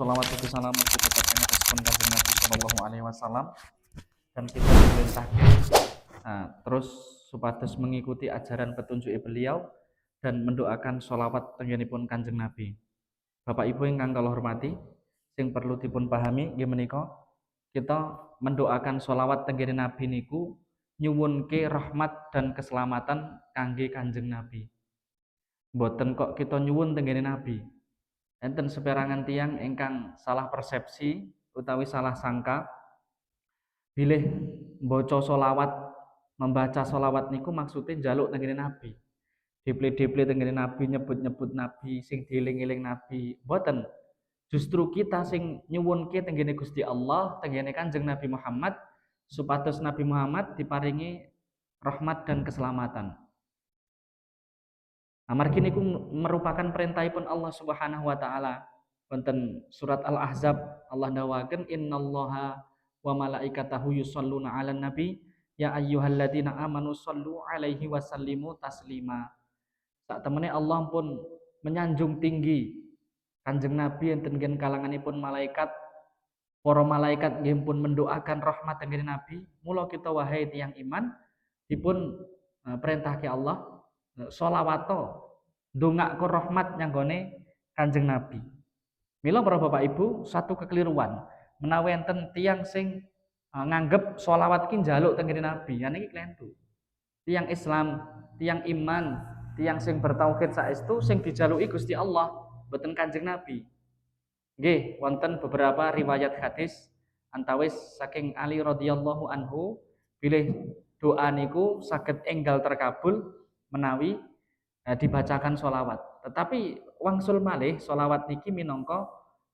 Shalawat dan salam kita tetapkan atas Kanjeng Nabi Sallallahu Alaihi Wasallam, dan kita diperintahkan terus supados mengikuti ajaran petunjuk beliau dan mendoakan sholawat tenggenipun Kanjeng Nabi. Bapak Ibu ingkang kula hormati, sing perlu dipun pahami nggih menika kita mendoakan sholawat tenggene Nabi niku nyuwunke rahmat dan keselamatan kangge Kanjeng Nabi. Mboten kok kita nyuwun tenggene Nabi. Enten seperangan tiang ingkang salah persepsi utawi salah sangka bilih membaca solawat niku maksudnya njaluk tenggene Nabi, diple-diple tenggene Nabi, nyebut-nyebut Nabi, sing dieling-eling Nabi. Mboten, justru kita sing nyuwunke tenggene Gusti Allah, tenggene Kanjeng Nabi Muhammad, supados Nabi Muhammad diparingi rahmat dan keselamatan. Amargi niku merupakan perintahipun Allah Subhanahu wa taala. Wonten surat Al-Ahzab Allah dawaken innallaha wa malaikatahu yusholluna 'alan nabi ya ayyuhalladzina amanu shollu 'alaihi wa sallimu taslima. Sak temene Allah pun menyanjung tinggi Kanjeng Nabi enten gen kalanganipun malaikat. Para malaikat nggih pun mendoakan rahmat tenggene Nabi. Mula kita wahai tiyang iman dipun perintahke Allah sholawato ndongakko rahmat nyanggone Kanjeng Nabi. Mila para Bapak Ibu, satu kekeliruan menawi enten tiyang sing nganggep sholawat ki njaluk tenggene Nabi, yen iki klentu. Tiyang Islam, tiyang iman, tiyang sing bertauhid saestu sing dijaluki Gusti Allah, boten Kanjeng Nabi. Nggih, wonten beberapa riwayat hadis antawis saking Ali radhiyallahu anhu bilih doa niku saged enggal terkabul menawi dibacakan sholawat. Tetapi wangsul malih sholawat niki minangka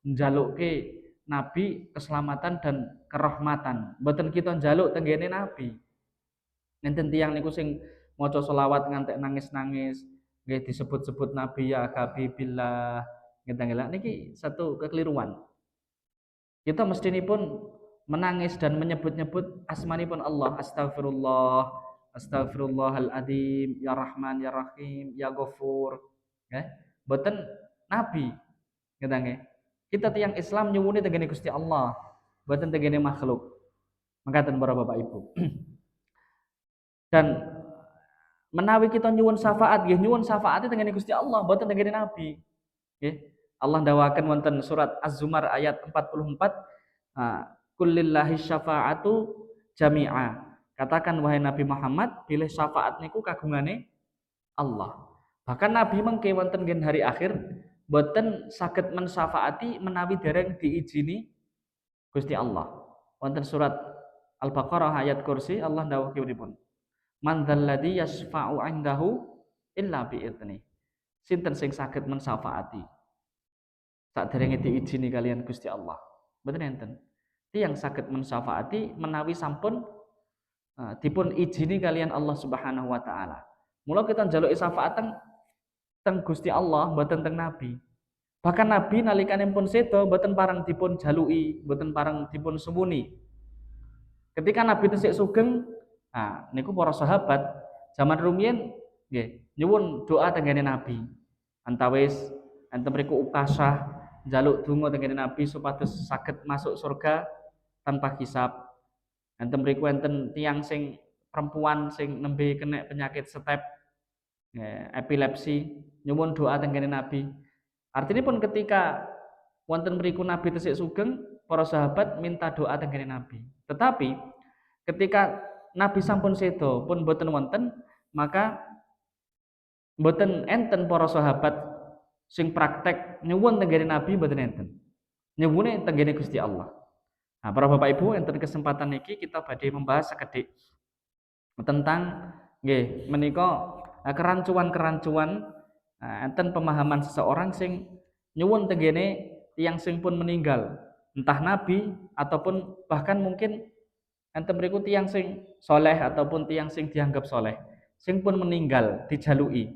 njalukke Nabi keselamatan dan kerahmatan. Mboten kita njaluk tenggene Nabi. Nenten tiyang niku sing maca sholawat ngantek nangis-nangis, nggih disebut-sebut Nabi ya Habibillah, ngeten niki satu kekeliruan. Kita mestinipun menangis dan menyebut-nyebut asmanipun Allah, astagfirullah, astagfirullahaladzim, ya Rahman, ya Rahim, ya Ghafur. Ya, boten Nabi. Kita tiang Islam nyuwuni tenggene Gusti Allah, boten tenggene makhluk. Mangkaten para Bapak Ibu. Dan menawi kita nyuwun syafaat, nggih nyuwun syafaat tenggene Gusti Allah, boten tenggene Nabi. Nggih. Allah dawakan wonten surat Az-Zumar ayat 44, kullillahi syafa'atu jami'a. Katakan wahai Nabi Muhammad, pilih syafaat niku kagungane Allah. Bahkan Nabi mengke wonten gen hari akhir boten saged mensyafaati menawi dereng diizini Gusti Allah. Wonten surat Al-Baqarah ayat kursi Allah dawuhipun, man dzalladzi yasfa'u 'indahu illa bi'idznih. Sinten sing saged mensyafaati saderenge diizini kalian Gusti Allah. Mboten enten. Tiyang saged mensyafaati menawi sampun dipun izini kalian Allah Subhanahu wa taala. Mula kita njaluki syafaat teng Gusti Allah mboten teng Nabi. Bahkan Nabi nalikanipun sedo mboten parang dipun jaluki, mboten parang dipun sumuni. Ketika Nabi tesik sugeng, niku para sahabat zaman rumiyin nggih nyuwun doa tenggene Nabi. Antawis enten mriku Ukasah njaluk donga tenggene Nabi supados saged masuk surga tanpa hisab. Enten mriku enten tiyang sing perempuan sing nembe kena penyakit step epilepsi nyuwun doa tenggene Nabi. Artinya pun ketika wonten mriku Nabi tesik sugeng, para sahabat minta doa tenggene Nabi. Tetapi ketika Nabi sampun sedo pun boten wonten, maka boten enten para sahabat sing praktek nyuwun tenggene Nabi mboten enten. Nyuwune tenggene Gusti Allah. Nah, para Bapak Ibu, enten kesempatan niki kita badhe membahas sekedhik tentang nggih menika kerancuan-kerancuan enten pemahaman seseorang sing nyuwun tenggene tiyang sing pun meninggal, entah nabi ataupun bahkan mungkin enten mriku tiyang sing soleh ataupun tiyang sing dianggap soleh sing pun meninggal dijaluki.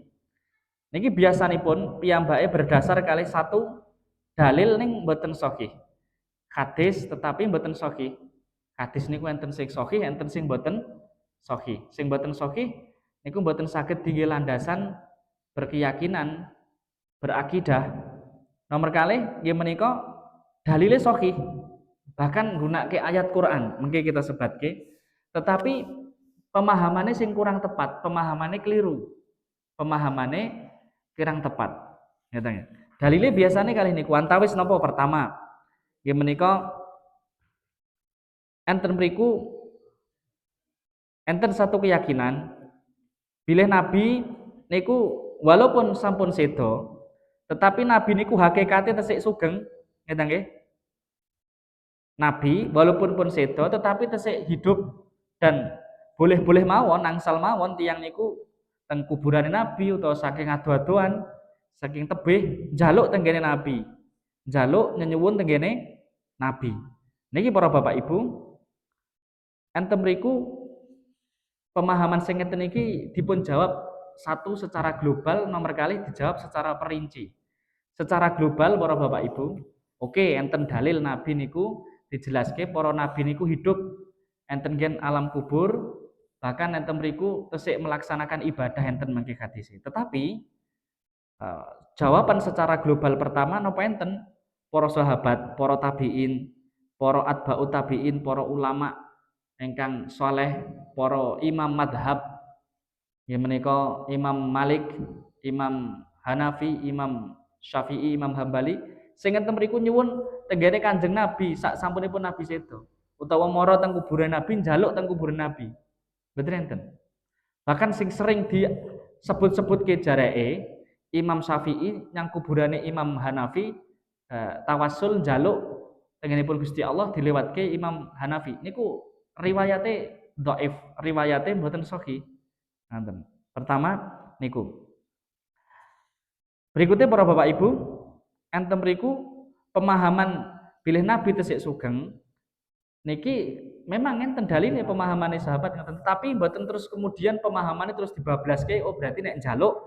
Niki biasanipun piyambake berdasar kali satu dalil ning mboten sahih. Hadis tetapi mboten sahih. Hadis niku enten sing sahih, enten sing mboten sahih. Sing mboten sahih niku mboten saged dingge landasan berkeyakinan, berakidah. Nomor kalih nggih menika dalile sahih, bahkan gunake ayat Quran mengke kita sebatke, tetapi pemahamannya sing kurang tepat, pemahamannya keliru, pemahamannya kurang tepat. Ngeten ya. Dalile biasanya kali niku antawis napa pertama, nggih menika enten mriku enten satu keyakinan bilih nabi niku walaupun sampun sedo, tetapi nabi niku hakikate tesik sugeng, ngeten nggih. Nabi walaupun pun sedo tetapi tesik hidup dan boleh-boleh mawon angsal mawon tiyang niku teng kuburane nabi utawa saking ado-adoan saking tebih njaluk tenggene nabi. Njaluk nyenyuwun tenggene nabi. Niki para Bapak Ibu, enten mriku pemahaman sing ngeten iki dipun jawab satu secara global, nomor kali dijawab secara perinci. Secara global para Bapak Ibu, oke enten dalil nabi niku dijelaske para nabi niku hidup enten gen alam kubur, bahkan enten mriku tesik melaksanakan ibadah enten mangke hadis. Tetapi jawaban secara global pertama napa enten para sahabat, para tabiin, para atba'ut tabiin, para ulama ingkang saleh, para imam madhab ya menika Imam Malik, Imam Hanafi, Imam Syafi'i, Imam Hambali sing enten mriku nyuwun tenggene Kanjeng Nabi sak sampunipun Nabi sedo utawa mara teng kuburan Nabi njaluk teng kuburan Nabi. Betul enten. Bahkan sing sering disebut-sebut ke jareke Imam Syafi'i yang kuburane Imam Hanafi tawasul njaluk tengenipun Gusti Allah dilewatke Imam Hanafi. Niku riwayate dhaif, riwayate mboten sahih. Nanten. Pertama niku. Berikutnya para Bapak Ibu, enten mriku pemahaman bilih Nabi tesik sugeng niki memang enten dalile pemahamane sahabat ngoten, tapi mboten terus kemudian pemahamannya terus dibablaske oh berarti nek njaluk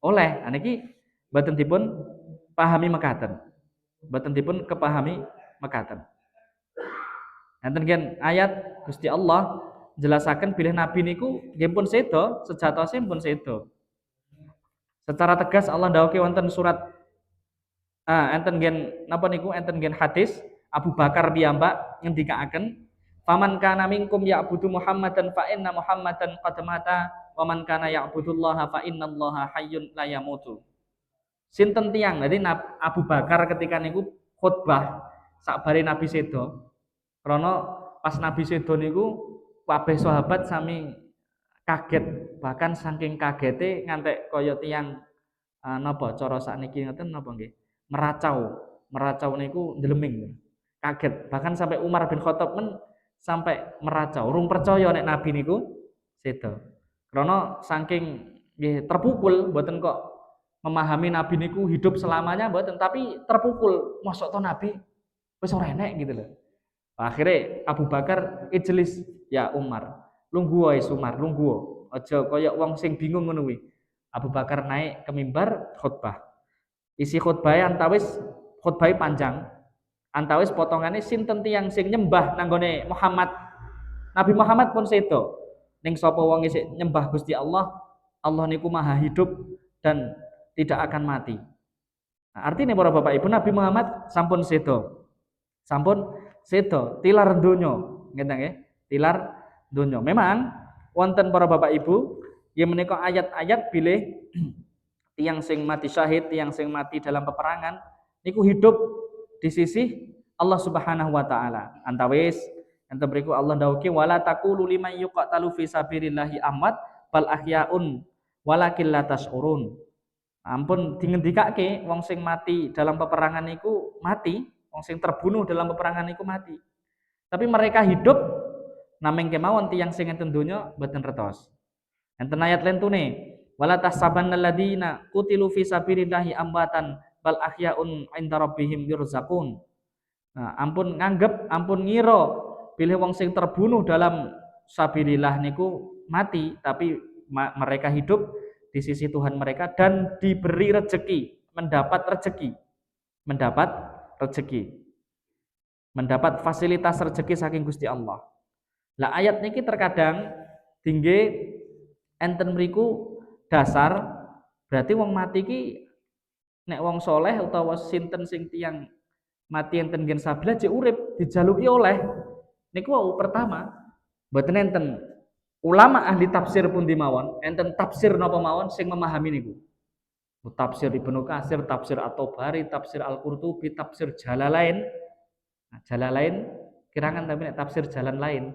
oleh. Nah niki mboten dipun pahami mekaten. Mboten dipun kepahami mekaten. Enten gen ayat Gusti Allah jelasaken bilih Nabi niku nggih pun sedo, sejatosipun pun sedo. Secara tegas Allah ndhawuhke wonten surat enten gen napa niku enten gen hadis Abu Bakar piyambak ngendikaaken faman kana minkum ya'budu Muhammadan fa inna Muhammadan qad mata wa man kana ya'budullaha fa innallaha hayyun la yamutu. Sinten tiyang dadi Abu Bakar ketika niku khutbah sakbare Nabi sedo krana pas Nabi sedo niku kabeh sahabat sami kaget, bahkan saking kagete ngantek kaya tiyang napa cara sakniki ngoten napa nggih meracau. Meracau niku ndeleming kaget, bahkan sampai Umar bin Khattab men sampai meracau urung percaya nek Nabi niku sedo karena saking nggih terpukul mboten kok memahami Nabi niku hidup selamanya mboten, tapi terpukul mosok to Nabi wis ora enek gitu loh. Akhirnya Abu Bakar ijlis ya Umar lungguh wae Umar lungguh aja kaya wong sing bingung ngono kuwi. Abu Bakar naik ke mimbar khutbah. Isi khutbah antawis khutbah panjang. Antawis potongane sinten tiyang sing nyembah nanggone Muhammad. Nabi Muhammad pun sedo. Ning sapa wong isih nyembah Gusti Allah, Allah niku Maha hidup dan tidak akan mati. Nah, artinya para Bapak Ibu Nabi Muhammad sampun sedo. Sampun sedo, tilar donya, ngeten nggih. Tilar donya. Memang wonten para Bapak Ibu yang menika ayat-ayat bilih tiang sing mati syahid, tiang sing mati dalam peperangan niku hidup di sisi Allah Subhanahu wa taala. Antawis enten mriku Allah ndhawuhke wala taqulu liman yuqatalu fi sabilillahi amwat bal ahyaun walakin la tashurun. Ampun dingendikake wong sing mati dalam peperangan niku mati, wong sing terbunuh dalam peperangan niku mati. Tapi mereka hidup namung kemawon tiyang sing enten donya mboten retos. Enten ayat lentune wala tahsabannal ladina qutilu fi sabilillahi amwatan bal ahyaun 'inda rabbihim yurzaqun. Nah, ampun nganggep, ampun ngira bilih wong sing terbunuh dalam sabilillah niku mati, tapi mereka hidup di sisi Tuhan mereka dan diberi rezeki, mendapat rezeki, mendapat rezeki, mendapat fasilitas rezeki saking Gusti Allah. Lah ayat niki terkadang tinggi enten mriku dasar berarti wong mati ki nek wong soleh utawa sinten sing tiyang mati enten gen sabila cek urip dijaluki oleh niku pertama mboten enten ulama ahli tafsir pun dimawon enten tafsir napa mawon sing memahami niku. Tafsir Ibnu Katsir, tafsir At-Tabari, tafsir Al-Qurtubi, tafsir Jalalain. Nah, Jalalain kirangan tapi nek tafsir jalan lain.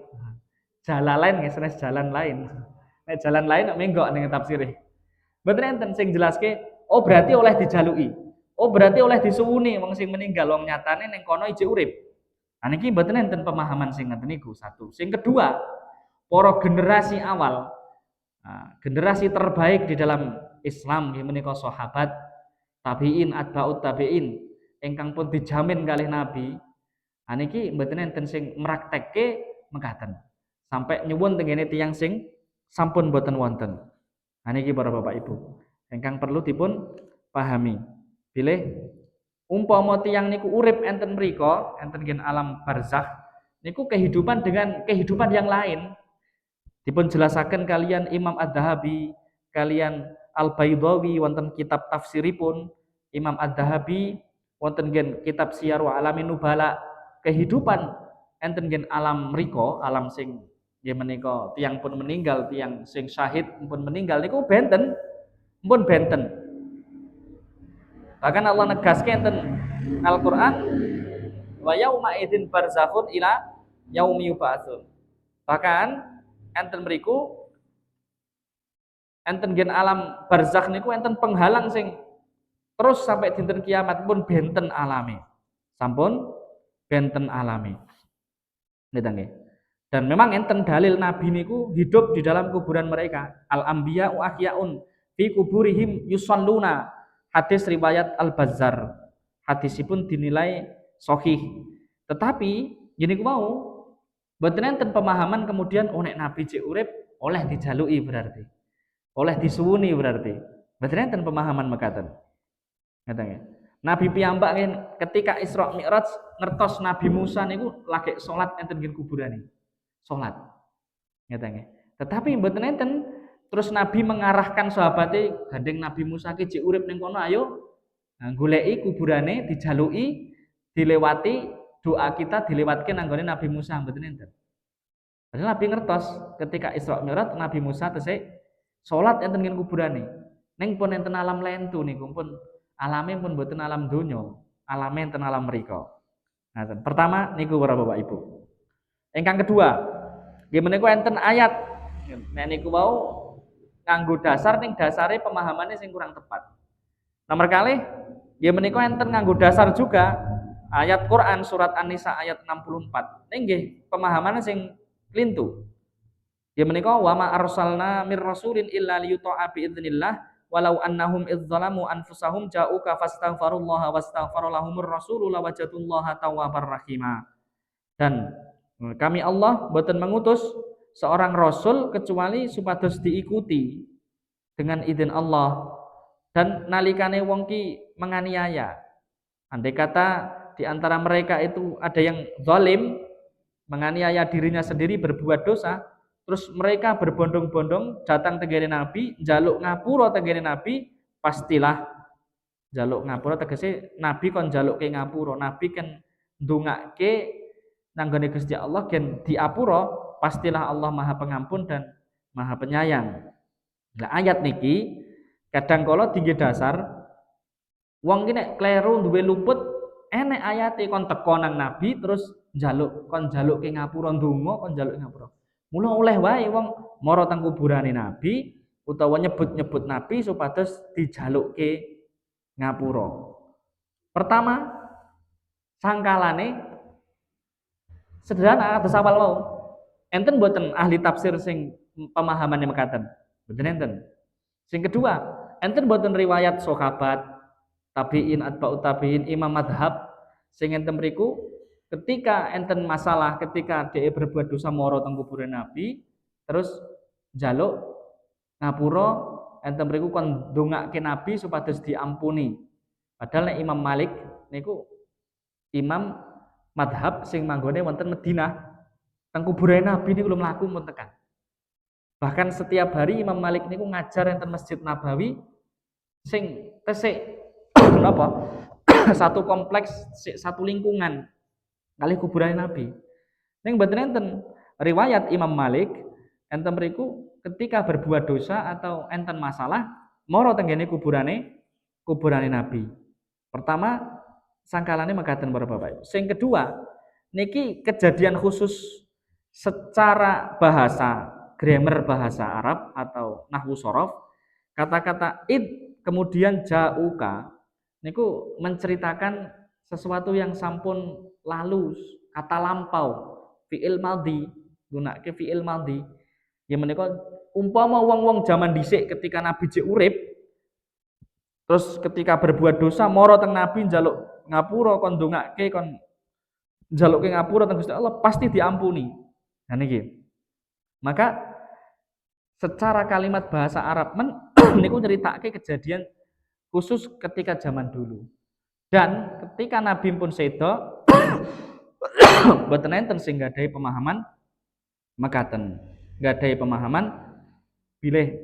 Jalalain nggih senes jalan lain. Nek jalan lain nek menggok ning tafsire. Mboten enten sing jelaske, oh berarti oleh dijaluki. Oh berarti oleh disuwuni wong sing meninggal wong nyatane ning kono ijek urip. Nah niki mboten enten pemahaman sing ngoten niku satu. Sing kedua, para generasi awal, generasi terbaik di dalam Islam nggih menika sahabat, tabi'in, atba'ut tabi'in ingkang pun dijamin kalih Nabi. Niki mboten enten sing mraktekke mekaten. Sampai nyuwun tengene tiyang sing sampun boten wonten. Niki para Bapak Ibu ingkang perlu dipun pahami. Bilih umpama tiyang niku urip enten mriku, enten gen alam barzakh, niku kehidupan dengan kehidupan yang lain. Dipun jelasaken kalian Imam Ad-Dahabi, kalian Al-Baidawi wonten kitab tafsiripun, Imam Ad-Dahabi wonten gen kitab Syiar wa Alamin Nubala, kehidupan enten gen alam mriku, alam sing nggih menika tiyang pun meninggal, tiyang sing syahid pun meninggal niku benten, pun benten. Bahkan Allah negaske enten Al-Qur'an wa yauma idzin barzakhun ila yaumi yub'atsun. Bahkan enten mriku enten gen alam barzakh niku enten penghalang sing terus sampai dinten kiamat pun benten alami. Sampun benten alami. Nggih. Dan memang enten dalil nabi niku hidup di dalam kuburan mereka. Al-anbiya wa ahyaun fi kuburihim yusalluna. Hadis riwayat Al-Bazzar. Hadisipun dinilai sahih. Tetapi gini ku mau mboten enten pemahaman kemudian nek nabi cek urip oleh dijaluki berarti. Oleh disuwuni berarti. Mboten enten pemahaman mekaten. Ngaten nggih. Nabi piyambak ketika Isra Mi'raj ngertos Nabi Musa niku lagi salat enten nggih kuburane. Salat. Ngaten nggih. Tetapi mboten enten terus Nabi mengarahkan sahabate gandeng Nabi Musa ki cek urip ning kono ayo goleki kuburane dijaluki dilewati doa kita dilewatke nanggone Nabi Musa mboten enten. Padahal Nabi ngertos ketika Isra Mi'raj Nabi Musa tesih salat enten nggih kuburane. Ning pun enten alam lentu niku pun alame pun mboten alam donya, alame enten alam mriku. Nah, pertama niku para Bapak Ibu. Ingkang kedua, nggih menika enten ayat. Nek niku wau nganggo dasar ning dasare pemahamannya sing kurang tepat. Nomor kalih, nggih menika enten nganggo dasar juga ayat Quran surat An-Nisa ayat 64. Nggih pemahamannya sing klintu. Nggih menika wa ma arsalna mir rasulin illa liyuta'a bi idznillah walau annahum idzalamu anfusahum ja'uka fastaghfirullaha wastaghfara lahumur rasulu lawajatullaha tawwabar rahima. Dan kami Allah boten mengutus seorang rasul kecuali supados diikuti dengan izin Allah. Dan nalikane wong ki menganiaya, andai kata di antara mereka itu ada yang zalim, menganiaya dirinya sendiri berbuat dosa, terus mereka berbondong-bondong datang tegere Nabi, njaluk ngapura tegere Nabi, pastilah njaluk ngapura tegese Nabi kon njalukke ngapura, Nabi kan ndongake nanggone Gusti Allah gen diapura, pastilah Allah Maha Pengampun dan Maha Penyayang. Nah, ayat niki kadang kala tinggi dasar wong ki nek kleru duwe luput enek ayate kon teko nang Nabi terus njaluk kon njalukke ngapura ndonga kon njaluk ngapura. Mula oleh wae wong mara teng kuburane Nabi utawa nyebut-nyebut Nabi supados dijalukke ngapura. Pertama, sangkalane sederhana atus awal wau. Enten mboten ahli tafsir sing pemahamannya mekaten. Mboten enten. Sing kedua, enten mboten riwayat sahabat, tabi'in, atba'ut tabi'in, imam madhab sing enten mriku ketika enten masalah ketika dia berbuat dosa mara teng kuburan Nabi terus njaluk ngapura enten mriku kon ndongake Nabi supados diampuni. Padahal nek Imam Malik niku imam madhab sing manggone wonten Madinah teng kuburan Nabi niku lho mlaku mun tekan. Bahkan setiap hari Imam Malik niku ngajar enten Masjid Nabawi sing tesih napa satu kompleks, satu lingkungan kali kuburan Nabi. Ning mboten enten riwayat Imam Malik enten mriku ketika berbuat dosa atau enten masalah mara tenggene kuburane Nabi. Pertama sangkalane mekaten para Bapak Ibu. Sing kedua niki kejadian khusus secara bahasa grammar bahasa Arab atau nahwu sorof kata-kata id kemudian jauka niku menceritakan sesuatu yang sampun lalu kata lampau fi'il maldi gunake fi'il maldi ya menika umpama wong-wong zaman dhisik ketika Nabi jek urip terus ketika berbuat dosa mara teng Nabi njaluk ngapura kon ndongake kon njaluke ngapura teng Gusti Allah pasti diampuni. Nah niki. Maka secara kalimat bahasa Arab niku nyeritake kejadian khusus ketika zaman dulu. Dan ketika Nabi pun sedo boten enten sing gadahi pemahaman mekaten. Gadahi pemahaman bilih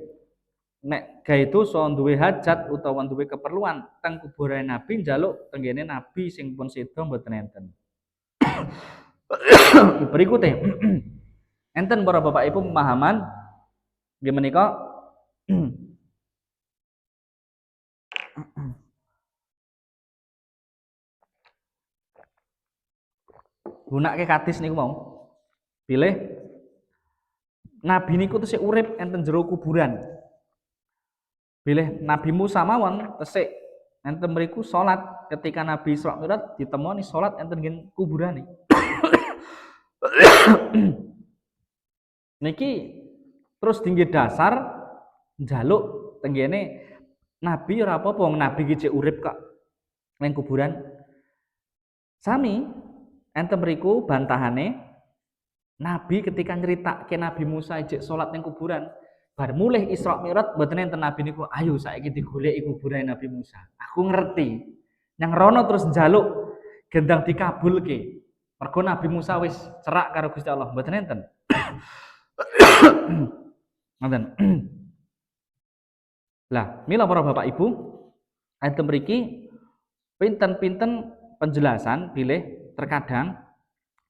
nek gawe dosa duwe hajat utawa duwe keperluan teng kuburan Nabi njaluk tenggene Nabi sing pun sedo boten enten. Berikutnya enten para Bapak Ibu pemahaman nggih menika gunake hadis niku mau pilih Nabi niku tesih urip enten jero kuburan. Bilih Nabi Musa mawon tesih enten mriku salat ketika Nabi Isra Mi'raj ditemoni salat enten ngen kuburane. Niki terus tinggi dasar njaluk tenggene Nabi ora apa-apa wong Nabi iki urip kok ning kuburan. Sami enten mriku bantahane Nabi ketika nyeritake Nabi Musa ijek salat ning kuburan bar mulih Isra Mi'raj mboten enten Nabi niku ayo saiki digoleki kuburan Nabi Musa. Aku ngerti. Yang rono terus njaluk gendang dikabulke. Mergo Nabi Musa wis cerak karo Gusti Allah mboten enten. Ngoten. Lah, mila para Bapak Ibu, enten mriki pinten-pinten penjelasan bilih terkadang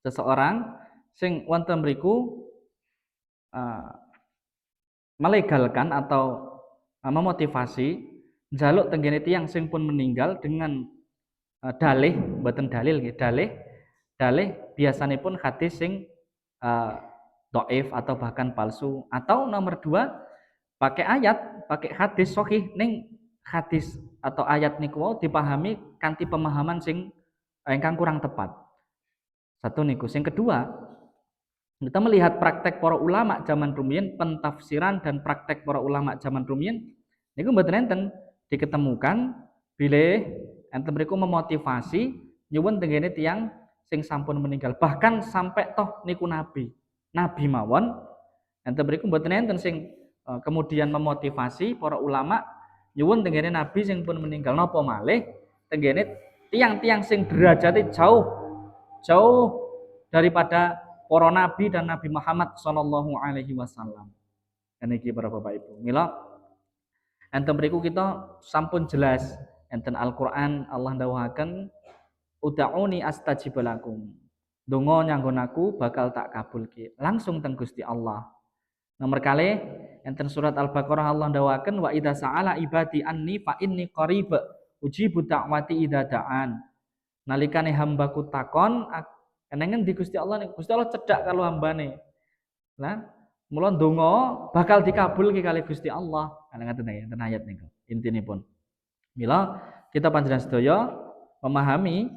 seseorang sing wonten mriku melegalkan atau memotivasi njaluk tenggene tiyang sing pun meninggal dengan dalih mboten dalil nggih dalih biasanipun hadis sing dhaif atau bahkan palsu atau nomor 2 pakai ayat pakai hadis sahih ning hadis atau ayat niku dipahami kanthi pemahaman sing ingkang kurang tepat. Satu niku. Sing kedua, kita melihat praktek para ulama zaman rumiyin, pentafsiran dan praktek para ulama zaman rumiyin niku mboten enten diketemukan bilih enten mriku memotivasi nyuwun tenggene tiyang sing sampun meninggal. Bahkan sampai toh niku nabi mawon enten mriku mboten enten sing kemudian memotivasi para ulama nyuwun tenggene nabi sing pun meninggal napa malih tenggene tiang-tiang sing derajate jauh daripada para nabi dan Nabi Muhammad sallallahu alaihi wasallam. Niki para Bapak Ibu. Mila enten mriku kita sampun jelas enten Al-Qur'an Allah dawuhaken ud'uni astajib lakum. Donga nyanggon aku bakal tak kabulke. Langsung teng Gusti Allah. Nomor kalih enten surat Al-Baqarah Allah dawuhaken wa idza sa'ala ibadi anni fa inni qarib ujibu da'wati idza da'an. Nalikane hambaku takon enengen di Gusti Allah cedhak kalau hambane. Lah, mula ndonga bakal dikabulke kali Gusti Allah. Ngaten ya, enten ayat niku. Intinipun. Mila kita panjenengan sedaya memahami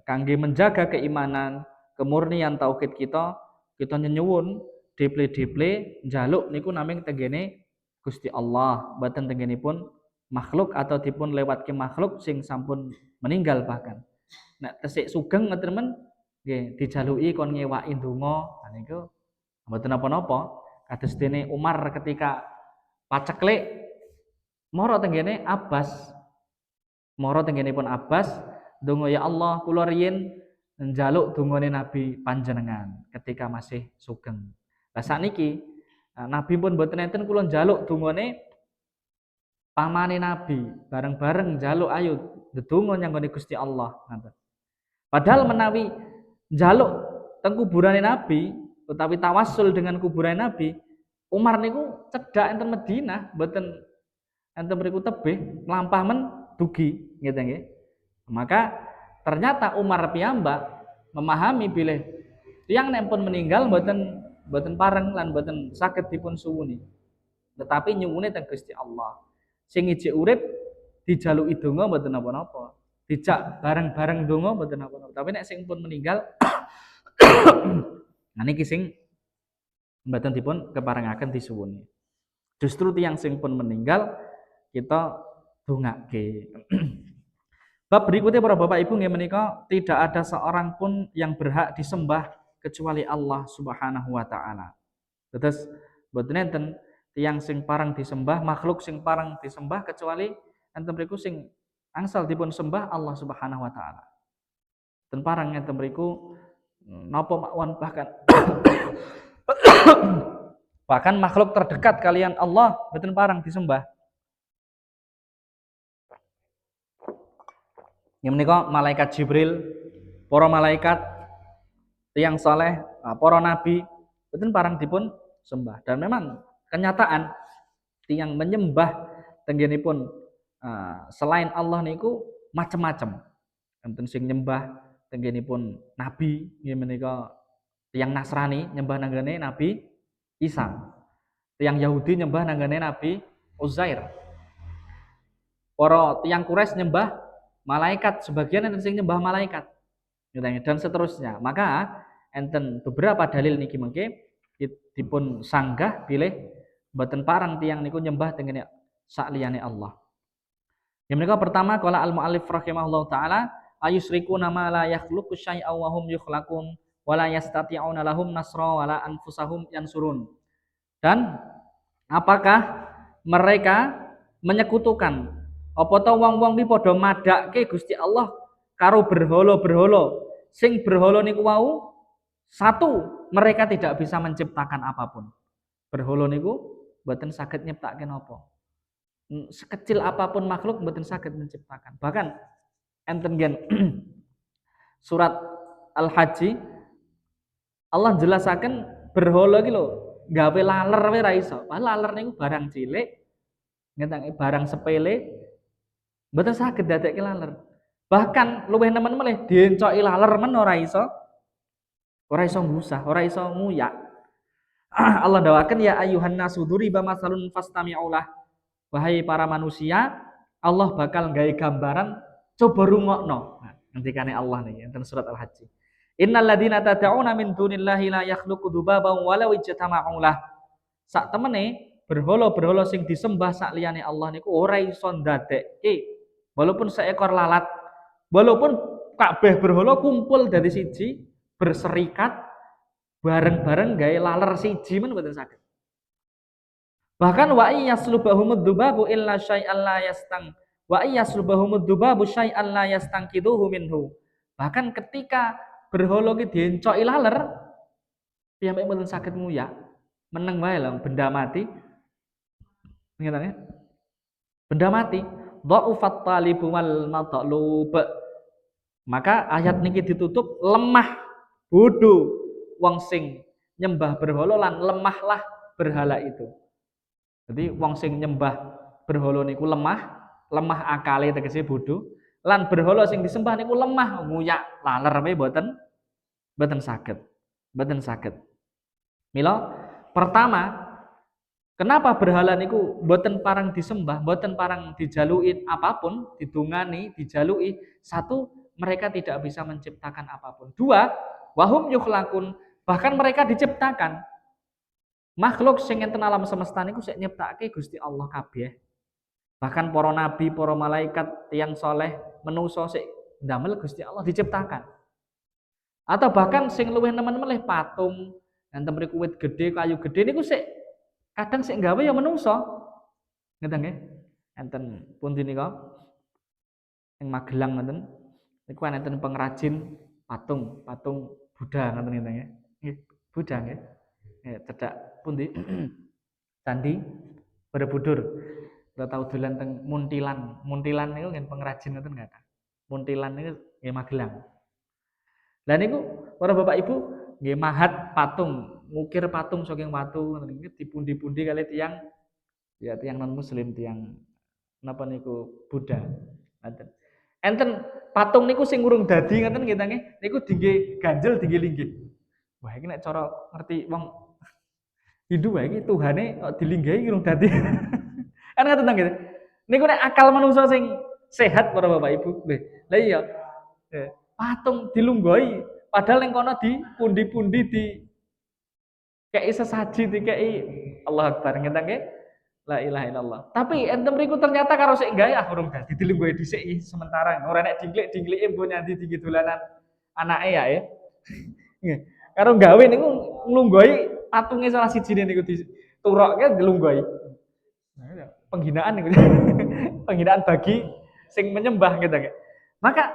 kangge menjaga keimanan, kemurnian tauhid kita nyuwun deple-deple njaluk niku namung tenggene Gusti Allah, mboten tengenipun makhluk atau dipun lewatke makhluk sing sampun meninggal bahkan. Nek tesik sugeng ngoten men nggih dijaluki kon ngewaki donga niku mboten napa-napa. Kados dene Umar ketika paceklik mara tenggene Abbas. Mara tenggenipun Abbas donga ya Allah kula riyin njaluk dongane Nabi panjenengan ketika masih sugeng. Lah sakniki Nabi pun mboten enten kula njaluk dongane pamane Nabi, bareng-bareng njaluk ayo ndedonga nyanggone Gusti Allah ngoten. Padahal menawi njaluk teng kuburane Nabi utawi tawassul dengan kuburan Nabi, Umar niku cedhak enten Madinah, mboten enten mriku tebih, mlampah men dugi, ngeten nggih. Maka ternyata Umar piyambak memahami bilih tiyang nek pun meninggal mboten pareng lan mboten saged dipun suwuni. Tetapi nyuwune teng Gusti Allah. Sing ijik urip dijaluki donga mboten napa-napa. Dijak bareng-bareng donga mboten napa-napa. Tapi nek sing pun meninggal nah niki sing mboten dipun keparengaken disuwuni. Justru tiyang sing pun meninggal kita dongake. Bab berikutnya para Bapak Ibu nggih menika tidak ada seorang pun yang berhak disembah kecuali Allah Subhanahu wa taala. Terus mboten enten tiyang sing parang disembah, makhluk sing parang disembah kecuali enten mriku sing angsal dipun sembah Allah Subhanahu wa taala. Den parang enten mriku napa mawon bahkan makhluk terdekat kalian Allah mboten parang disembah. Yang menika malaikat Jibril, para malaikat, tiyang saleh, para nabi, mboten parang dipun sembah. Dan memang kenyataan tiyang menyembah tenggenipun selain Allah niku macam-macam. Enten sing nyembah tenggenipun nabi, nggih menika tiyang Nasrani nyembah nanggane Nabi Isa. Tiyang Yahudi nyembah nanggane Nabi Uzair. Para tiyang Quraisy nyembah malaikat, sebagian enten sing nyembah malaikat dan seterusnya. Maka enten beberapa dalil niki mengke dipun sanggah bilih mboten parang tiyang niku nyembah tengene sakliyane Allah. Yang menika pertama qala al muallif rahimahullahu taala ayusrikuna ma la yakhluqu syai'an wa hum yukhlaqun wa la yastati'una lahum nasra wa la anfusahum yansurun. Dan apakah mereka menyekutukan apa to wong-wong iki padha madhakke Gusti Allah karo berhala-berhala. Sing berhala niku wau satu, mereka tidak bisa menciptakan apapun. Berhala niku mboten saged nyiptaken apa. Sekecil apapun makhluk mboten saged menciptakan. Bahkan enten gen surat Al-Haji Allah jelasaken berhala iki lho gawe laler wae ra iso. Laler niku barang cilik, ngeten barang sepele mboten saged dadekke laler. Bahkan luwih nemen melih diencoki laler men ora iso ngusah, ora iso nguyak. Allah dawaken ya ayyuhan nasu duriba masalun fastami'ulah. Wahai para manusia, Allah bakal gawe gambaran coba rungokno. Nah, ngendikane Allah niki enten surat Al-Haji. Innal ladzina tad'una min dunillahi la yakhluqu dzubaban walau ijtama'ulah. Sak temene berhala-berhala sing disembah sak liyane Allah niku ora iso ndadekke walaupun seekor lalat, walaupun kabeh berhala kumpul dari siji, berserikat bareng-bareng gawe laler siji men mboten saged. Bahkan wa iyaslubahumud dubabu illa syai'an la yastang wa iyaslubahumud dubabu syai'an la yastanqiduhu minhu. Bahkan ketika berhala ki diencoki laler, piyambake mboten saged nguyak. Meneng wae lho benda mati. Ngeten ya. Benda mati dha'ufat talibu wal matlub. Maka ayat niki ditutup lemah bodoh wong sing nyembah berhala lan lemahlah berhala itu. Jadi wong sing nyembah berhala niku lemah akale tegese bodoh lan berhala sing disembah niku lemah nguyak laler wae mboten saged. Mila pertama kenapa berhala niku mboten parang disembah, mboten parang dijaluki apapun, didungani, dijaluki? Satu, mereka tidak bisa menciptakan apapun. Dua, wahum yukhlaqun, bahkan mereka diciptakan. Makhluk sing enten alam semesta niku sik nyiptake Gusti Allah kabeh. Bahkan para nabi, para malaikat, tiyang soleh, menungso sik ndamel Gusti Allah diciptakan. Atau bahkan sing luwih nemen melih patung, enten mriku wit gedhe, kayu gedhe niku sik kadang sik gawe ya menungso. Ngeten nggih. Enten pundi nika? Ing Magelang ngoten. Niku enten pengrajin patung Buddha ngoten nggih. Nggih, Buddha nggih. Cedhak pundi? Candi Borobudur. Kalau tahu dolan teng Muntilan. Muntilan niku ngen pengrajin ngoten nggih. Muntilan niku nggih Magelang. Lah niku para Bapak Ibu nggih mahat patung, ngukir patung saking watu ngoten niku dipundi-pundi kali tiyang ya tiyang non muslim, tiyang napa niku Buddha. Ngoten. Enten patung niku sing urung dadi ngoten nggih ta nggih. Niku dingge ganjel dingge linggih. Wah iki nek cara ngerti wong Hindu wae iki Tuhane kok dilinggahi urung dadi. Kan ngoten ta nggih. Niku nek akal manungsa sing sehat para Bapak Ibu. Lah iya. Patung dilunggahi padahal ning kono di pundi-pundi di kei sesaji dikei Allah Akbar ngeten nggih. La ilaha illallah. Tapi enten mriku ternyata karo sik gawe urung dadi dilungguhi dhisik sementara. Ora nek dinglik-dinglike mbok nyanti dinggo dolanan anake ya. Nggih. Karo gawe niku nglungguhi patunge salah sijine niku diturokke dilungguhi. Penghinaan niku. Penghinaan bagi sing menyembah gitu nggih. Maka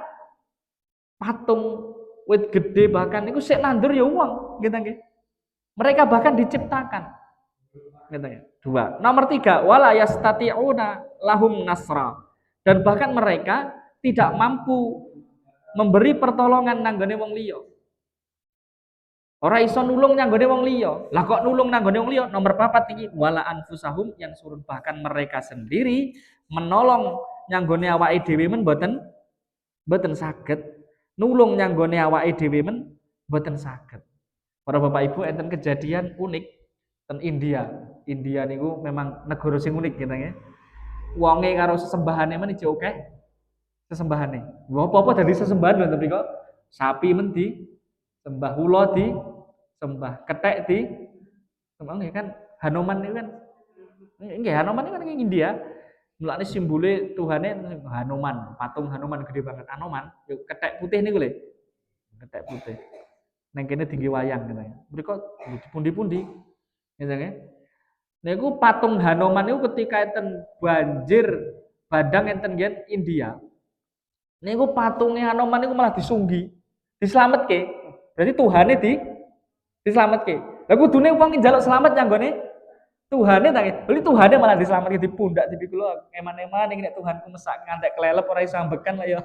patung wit gede bahkan niku sik nandur ya wong gitu nggih. Mereka bahkan diciptakan. Dua. Nomor tiga, wala yastati'una lahum nasra. Dan bahkan mereka tidak mampu memberi pertolongan nanggone wong liya. Ora iso nulung nanggone wong liya. Lah kok nulung nanggone wong liya? Nomor 4 iki wala anfusahum yang surun, bahkan mereka sendiri menolong nanggone awake dhewe men mboten saged. Nulung nanggone awake dhewe men mboten saged. Para Bapak Ibu enten kejadian unik ten India. India niku memang negara sing unik gitu ya. Wonge karo sesembahane men ijo akeh sesembahane. Apa-apa dadi sesembahan lho tapi kok sapi men di sembah, ula di sembah, kethek di sembah nggih kan Hanuman niku kan nggih Hanuman niku kan India. Mulane simbole Tuhane Hanuman, patung Hanuman gede banget. Hanuman, yo kethek putih niku lho. Kethek putih. Neng kene tinggi wayang gitu ya. Mereka pundi-pundi, gitu ya. Niku patung Hanuman niku ketika enten banjir bandang enten gen India. Niku patungnya Hanuman niku malah disunggi, dislametke. Berarti Tuhane dislametke. Lah kudune wong njaluk selamat nyanggone Tuhane ta nggih. Berarti Tuhane malah dislametke di pundak dipikul eman-eman iki nek Tuhanku mesak ngantek kelelep ora iso ambekan lah ya.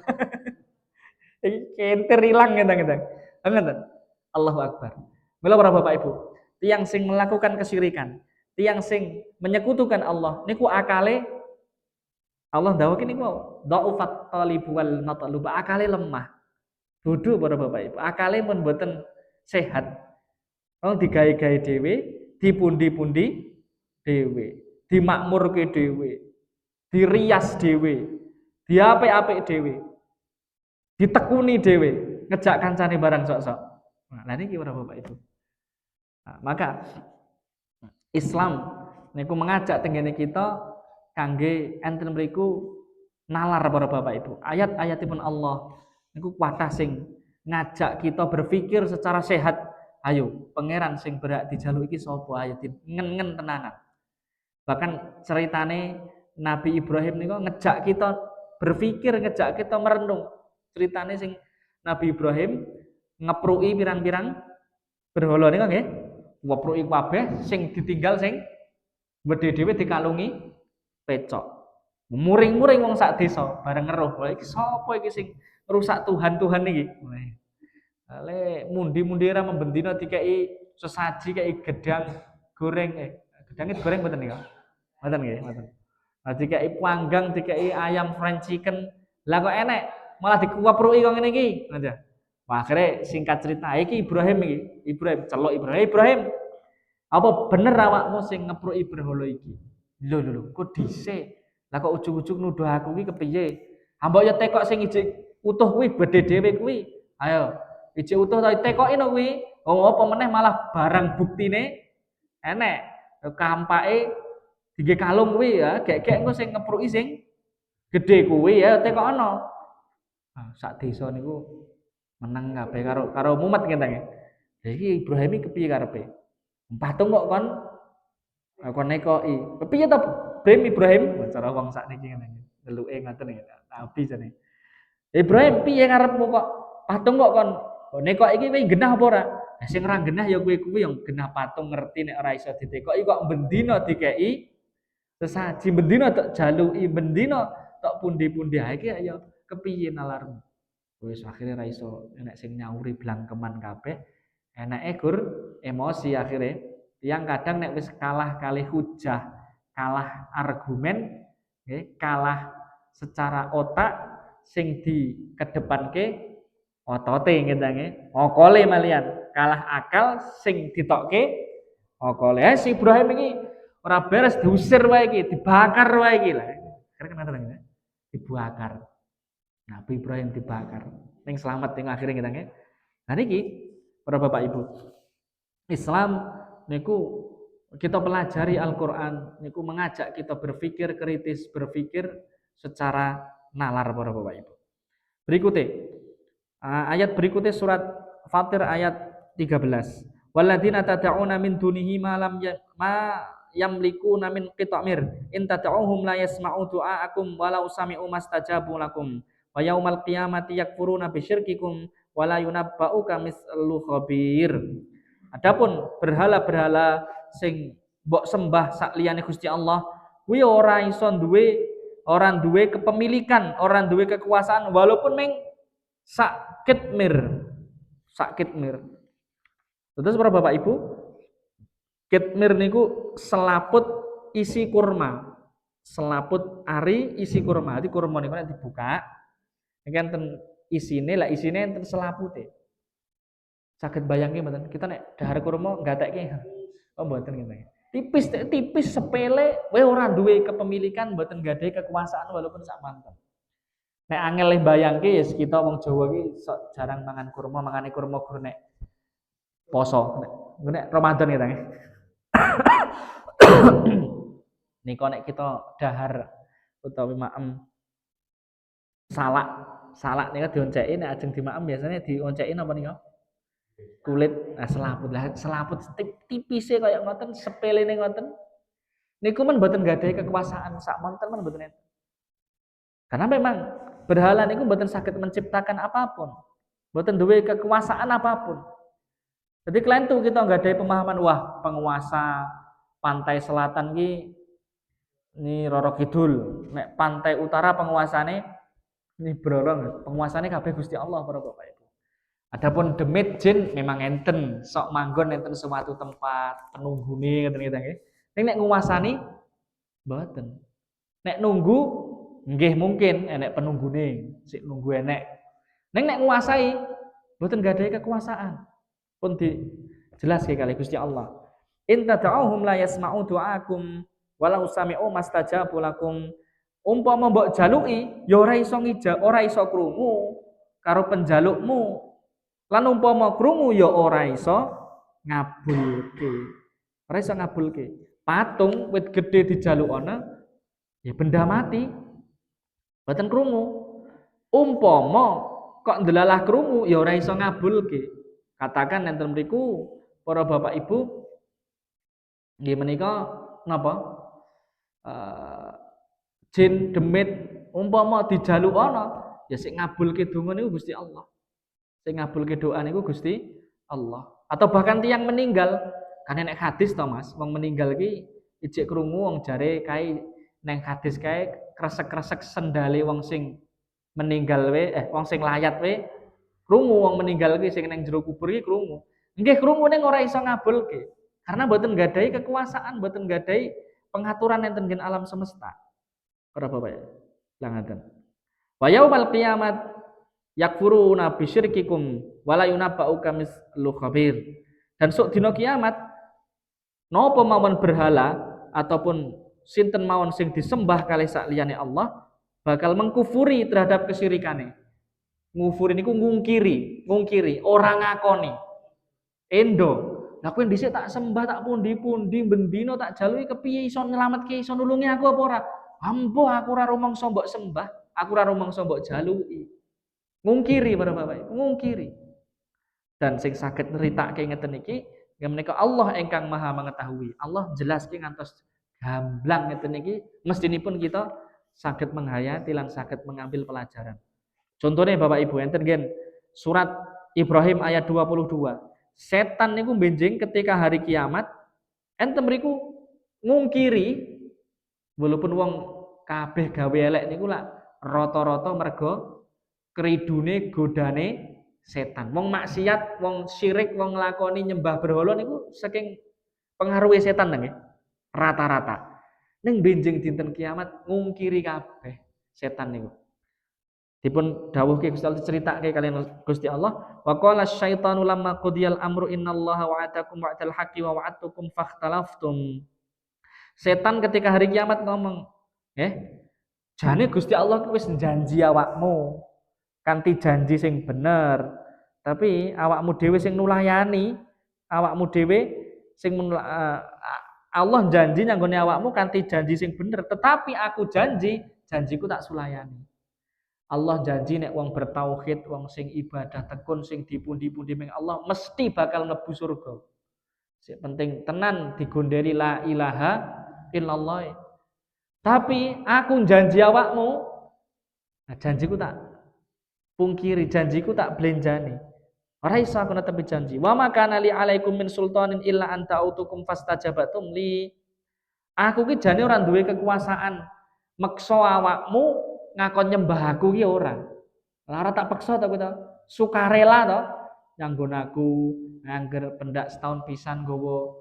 Iki kenter ilang gitu. Ngoten. Allahu Akbar. Mila para Bapak Ibu, tiang sing melakukan kesyirikan, tiang sing menyekutukan Allah, niku akale Allah dawuh niku dhaufat talib wal matlub, akale lemah. Bodoh para Bapak Ibu, akale mun mboten sehat. Wong digawe-gawe dhewe, dipundi-pundi dhewe, dimakmurke dhewe, dirias dhewe, diapik-apik dhewe, ditekuni dhewe, ngejak kancane barang sok-sok. Nah, ini para Bapak Ibu. Nah, maka Islam niku mengajak tenggene kita kangge enten mriku nalar para Bapak Ibu. Ayat-ayatipun Allah niku kuatah sing ngajak kita berpikir secara sehat. Ayo, pangeran sing berhak dijaluk iki sapa? Ayo ngen-ngen tenanan. Bahkan ceritane Nabi Ibrahim niku ngejak kita berpikir, ngejak kita merenung. Ceritane sing Nabi Ibrahim ngepruki pirang-pirang berhala niku nggih. Ngepruki kabeh sing ditinggal sing wedhe dhewe dikalungi pecok. Muring-muring wong sak desa bareng ngeruh. Wah iki sapa iki sing ngrusak Tuhan-Tuhan iki? Ale mundi-mundi ra membendina dikeki sesaji kei gedang goreng gedange digoreng mboten niku. Mboten nggih, mboten. Lah dikeki panggang, dikeki ayam fried chicken. Lah kok enek malah dikuwapruki kok ngene iki. Ngono. Wah, akhirnya singkat cerita, iki Ibrahim iki. Ibrahim celok Ibrahim. Apa bener awakmu sing ngepruki berhala iki? Lho, kok dhisik. Lah kok ujug-ujug nuduh aku iki kepiye? Ambok ya tekok sing ijik utuh kuwi bedhe dhewe kuwi. Ayo, ijik utuh ta tekoki no kuwi. Wong apa meneh malah barang buktine enek. Kampake dige kalung kuwi ya, gek-gek engko sing ngepruki sing gedhe kuwi ya tekono. Nah, sak desa niku menang kabeh karo mumet ngene nggih. Lah iki Ibrahim iki kepiye karepe? Patung kok kon nekoki. Kepiye to Ibrahim? Cara wong sakniki ngene. Deluke ngoten iki. Nabi jane. Ibrahim piye karepmu kok patung kok kon nekoki iki kowe genah apa ora? Lah sing ora genah ya kuwi yang genah patung ngerti nek ora iso ditekoki kok bendina dikeki sesaji bendina tok jaluki bendina tok pundi-pundi iki ya kepiye nalarmu. Wis akhire ra iso enek sing nyauri blangkeman kabeh. Enake gur emosi akhire. Yang kadang nek wis kalah kali hujah, kalah argumen, nggih, kalah secara otak sing dikedepanke otote nggih, okole malian. Kalah akal sing ditokke okole. Si Ibrahim iki ora beres diusir wae iki, dibakar wae iki lah. Kira kenapa dibakar. Nabi Ibrahim dibakar. Ning selamat ning akhire kita nggih. Nah niki para Bapak Ibu. Islam niku kita pelajari Al-Qur'an niku mengajak kita berpikir kritis, berpikir secara nalar para Bapak Ibu. Berikutnya ayat berikutnya surat Fatir ayat 13. Walladzina tad'una min dunihi ma yamlikuna min qitmir in tad'uhum la yasma'u du'aakum walau sami'u mastajabu lakum wa yaumal qiyamati yakfuruna bisyirkikum wala yunabba'uka mislu khabir. Adapun berhala-berhala sing mbok sembah sak liyane Gusti Allah kuwi ora iso duwe kepemilikan, ora duwe kekuasaan walaupun meng sak kitmir. Terus para Bapak Ibu, kitmir niku selaput isi kurma. Selaput ari isi kurma. Jadi kurma niku nek dibuka, iki enten isine enten selapute. Saged bayangke mboten, kita nek dahar kurma gatekke. Oh mboten ngene. Tipis sepele, we ora duwe kepemilikan, mboten gadhahi kekuasaan walaupun sak manten. Nek angel bayangke ya kita wong Jawa iki sok jarang mangan kurma, mangane kurma gur nek poso. Nek Ramadan kita nggih. Nika nek kita dahar utawi maem salak nika dionceki nek ajeng dimaem biasanya dionceki napa nika? Kulit selaput tipise kaya ngoten sepelene ngoten niku men mboten gadhahi kekuasaan sak monten men mboten enten. Karena memang berhala niku mboten saged menciptakan apapun. Mboten duwe kekuasaan apapun. Jadi kalian tuh kita gadhahi pemahaman wah penguasa pantai selatan ini Roro Kidul, nek pantai utara penguasane ini Brorong, penguasane kabeh Gusti Allah para Bapak Ibu. Adapun demit jin memang enten, sok manggon enten suatu tempat, penunggune ngeten nggih. Ning nek nguasani mboten. Nek nunggu nggih mungkin enek penunggune, sik nunggu enek. Ning nek nguasai mboten gadhahi kekuasaan. Pun dijelaske kali Gusti Allah. In tad'uhum la yasma'u du'aakum walau sami'u mastajabu lakum. Umpama mbok jaluki ya ora iso krungu karo penjalukmu. Lan umpama krungu ya ora iso ngabulke. Ora iso ngabulke. Patung wit gedhe dijaluk ana ya benda mati. Mboten krungu. Umpama kok ndelalah krungu ya ora iso ngabulke. Katakan enten mriku para Bapak Ibu nggih menika napa? Jin demit umpama dijaluk ana ya sik ngabulke donga niku Gusti Allah. Sing ngabulke doa niku Gusti Allah. Atau bahkan tiyang meninggal, kan nek hadis to Mas, wong meninggal iki ijik krungu wong jare kae neng hadis kae kresek-kresek sendale wong sing meninggal wong sing layat krungu wong meninggal iki sing neng jero kubur iki krungu. Nggih krungu ning ora iso ngabulke. Karena mboten gadahi kekuasaan, mboten gadahi pengaturan enten gen alam semesta. Para Bapak ya. Langaten. Wa yaumal qiyamat yakfuruna bisyirkikum wala yunabba'uka mislu khabir. Dan sok dina kiamat napa mawon berhala ataupun sinten mawon sing disembah kalih sak liyane Allah bakal mengkufuri terhadap kesyirikane. Ngufuri niku ngungkiri, ora ngakoni. Endo, lah kowe dhisik tak sembah tak pundi-pundi bendina tak jaluki kepiye iso nyelametke iso nulungi aku apa ora? Ampuh aku ora rumangsa mbok sembah, aku ora rumangsa mbok jaluki. Ngungkiri para Bapak, ngungkiri. Dan sing saged nritake ngeten iki nggih menika Allah ingkang Maha mengetahui. Allah jelaske ngantos gamblang ngeten iki mestinipun kita saged menghayati lan saged mengambil pelajaran. Contohnya Bapak Ibu enten nggih surat Ibrahim ayat 22. Setan niku benjing ketika hari kiamat enten mriku ngungkiri walaupun wong kabeh gawe elek niku lak rata-rata mergo keridune godane setan. Wong maksiat, wong syirik, wong nglakoni nyembah berhala niku saking pengaruhe setan nggih. Rata-rata. Ning benjing dinten kiamat ngungkiri kabeh setan niku. Dipun dawuhke Gusti Allah ceritake kalian Gusti Allah, wa qala syaitanu lamma qudiyal amru innallaha wa'adakum wa'dal haqqi wa wa'adtukum fakhtalaftum. Setan ketika hari kiamat ngomong, jane Gusti Allah wis janji awakmu kanthi janji sing bener. Tapi awakmu dhewe sing nulayani, awakmu dhewe sing Allah janji nanggone awakmu kanthi janji sing bener, tetapi aku janjiku tak sulayani. Allah janji nek wong bertauhid, wong sing ibadah tekun, sing dipundi-pundi ming Allah mesti bakal mlebu surga. Sing penting tenan digondeli la ilaha illallah. Tapi aku janji awakmu, nah janjiku tak pungkiri, janjiku tak belenjani. Ora iso aku netepi janji. Wa makana li alaikum min sultanin illa anta utukum fastajabatum li. Aku ki jane ora duwe kekuasaan meksa awakmu ngakon nyembah aku ki ora. Ora tak peksa to kowe to. Sukarela to nyanggon aku ngangger pendak setahun pisan nggawa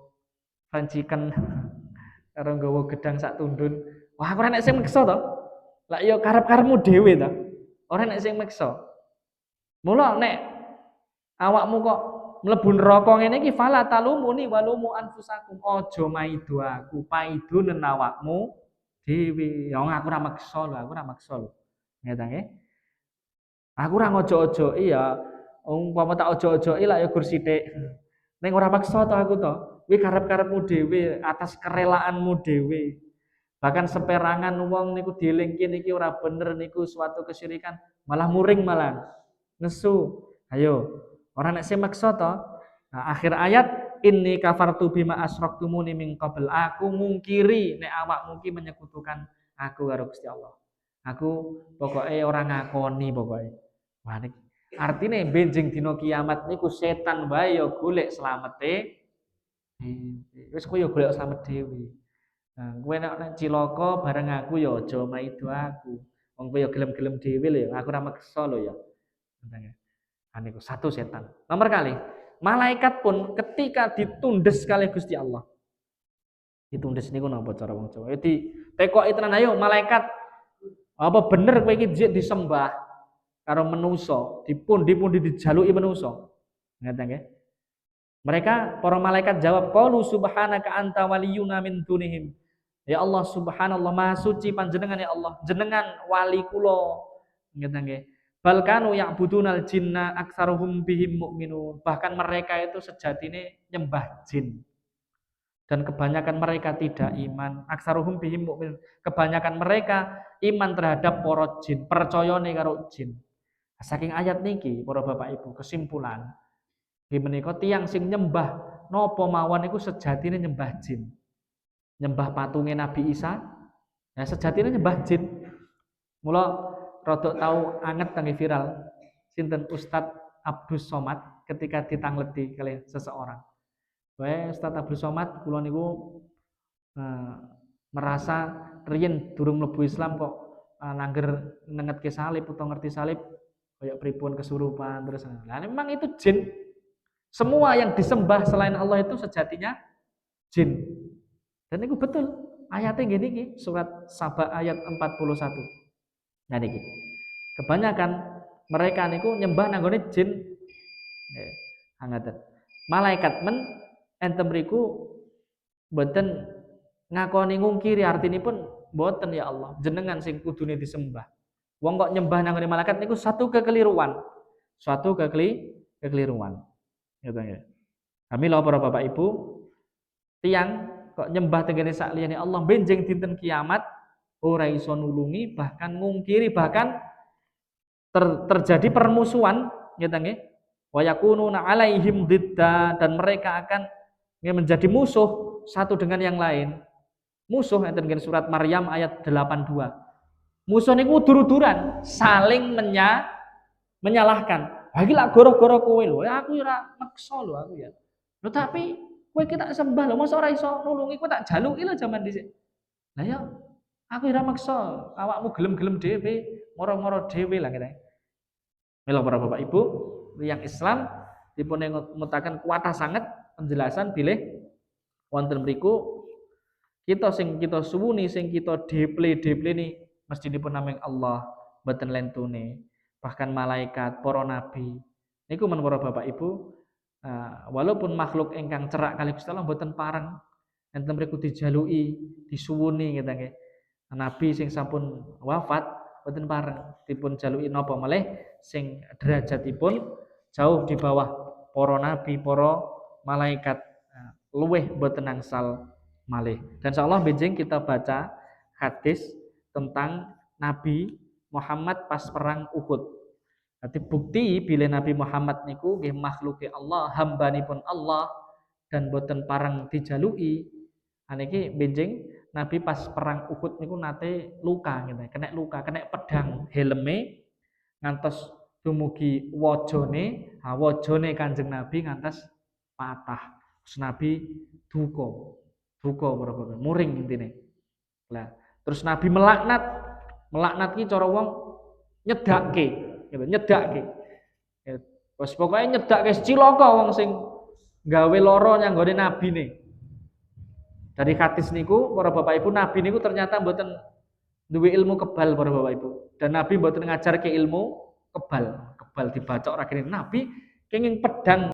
fried chicken karo nggawa gedang sak tundun. Wah, aku ora nek sing meksa to. Lah ya karep-karepmu dhewe to. Ora nek sing meksa. Mula nek awakmu kok mlebu neraka ngene iki fala talumuni walumu anfusakum. Aja maido aku, paido nen awakmu dhewe. Ya aku ora maksa lho, aku ora maksa lho. Ngeten nggih. Aku ora ngojo-ojoki ya. Umpama tak ojo-ojoki lak ya gur sithik. Ning ora maksa to aku to. Kuwi karep-karepmu dhewe, atas kerelaanmu dhewe. Bahkan seperangan wong niku dielingke niki ora bener niku suatu kesyirikan, malah muring malah. Nesu. Ayo, ora nek sing maksa to. Nah, akhir ayat inni kafartu bima asyraktumuni min qabl. Aku ngungkiri nek awakmu ki menyekutukan aku karo Gusti Allah. Aku pokoke ora ngakoni pokoke. Wah niki artine benjing dina kiamat niku setan wae ya golek slamete. Wis kowe ya golek slamet dhewe. Nah, kowe nek cilaka bareng aku ya aja maido aku. Wong kowe ya gelem-gelem dhewe lho, aku ora maksa lho ya. Niku satu setan. Nomor kali, malaikat pun ketika ditundes kali Gusti Allah. Ditundes niku napa cara wong Jawa? Ditekoki tenan ayo malaikat. Apa bener kowe iki disembah karo manusa, dipundi-pundi dijaluki manusa. Ngeten nggih. Mereka para malaikat jawab, qalu subhanaka anta waliyuna min dunihim. Ya Allah subhanallah maha suci panjenengan ya Allah, jenengan wali kula. Ngeten nggih. Bal kanu ya'budunal jinna aktsaruhum bihim mu'minun. Bahkan mereka itu sejatine nyembah jin. Dan kebanyakan mereka tidak iman. Aktsaruhum bihim mu'minun. Kebanyakan mereka iman terhadap para jin, percayane karo jin. Saking ayat niki para Bapak Ibu, kesimpulan nggih menika tiyang sing nyembah napa mawon iku sejatine nyembah jin. Nyembah patunge Nabi Isa, ya sejatine nyembah jin. Mula rodok tahu anget tangi viral sinten Ustadz Abdus Somad ketika ditangleti oleh seseorang. Wae Ustadz Abdus Somad kula niku merasa riyen durung mlebu Islam kok nangger nengetke salib utawa ngerti salib kaya pripun kesurupan terus. Lah memang itu jin. Semua yang disembah selain Allah itu sejatinya jin. Dan itu betul. Ayatnya gini iki surat Saba ayat 41. Nah niki. Kebanyakan mereka niku nyembah nanggone jin. Nggih, ngaten. Malaikat men enten mriku mboten ngakoni ngungkiri artinipun mboten ya Allah, jenengan sing kudune disembah. Wong kok nyembah nanggone malaikat niku satu kekeliruan. Suatu kekeliruan. Gitu ya. Kami lho para Bapak Ibu, tiang kok nyembah tengene sak liyane Allah benjing dinten kiamat ora iso nulungi bahkan ngungkiri bahkan terjadi permusuhan gitu nggih. Wa yakununa alaihim didda dan mereka akan menjadi musuh satu dengan yang lain. Musuh enten surat Maryam ayat 82. Musuh niku udur-uduran, saling menyalahkan. Ha iki lak goro-goro kowe lho, aku ora maksa lho aku ya. Lho tapi kowe iki tak sembah lho, mosok ora iso nulungi kowe tak jaluki lho jaman dhisik. Lah ya aku ora maksa, awakmu gelem-gelem dhewe, moro-moro dhewe lah kene. Mila para Bapak Ibu, yang Islam dipun ngutaken kuatah sangat penjelasan bilih wonten mriku kita sing kita suwuni sing kita deple ni mesti dipun namung Allah mboten lentune. Bahkan malaikat, para nabi niku men para Bapak Ibu walaupun makhluk ingkang cerak kali Gusti Allah mboten pareng enten mriku dijaluki, disuwuni ngeten nggih. Nabi sing sampun wafat mboten pareng dipun jaluki napa malih sing derajatipun jauh di bawah para nabi, para malaikat luweh mboten angsal malih. Dan insyaallah benjing kita baca hadis tentang Nabi Muhammad pas perang Uhud. Nanti bukti bila Nabi Muhammad niku nggih makhluke Allah, hambanipun Allah dan boten parang dijaluki. Niki benjing Nabi pas perang Uhud niku nate luka gitu, kena pedang helme ngantos dumugi wajane, wajane Kanjeng Nabi ngantos patah. Terus Nabi duka para muring intine. Lah, terus Nabi melaknat ki cara wong nyedake, gitu, nyedake. Wes pokoke nyedake cilaka wong sing gawe lara nyanggone nabine. Dari hadis niku para Bapak Ibu, Nabi niku ternyata mboten duwe ilmu kebal para Bapak Ibu. Dan Nabi mboten ngajarke ilmu kebal dibacok ra kene Nabi kenging pedang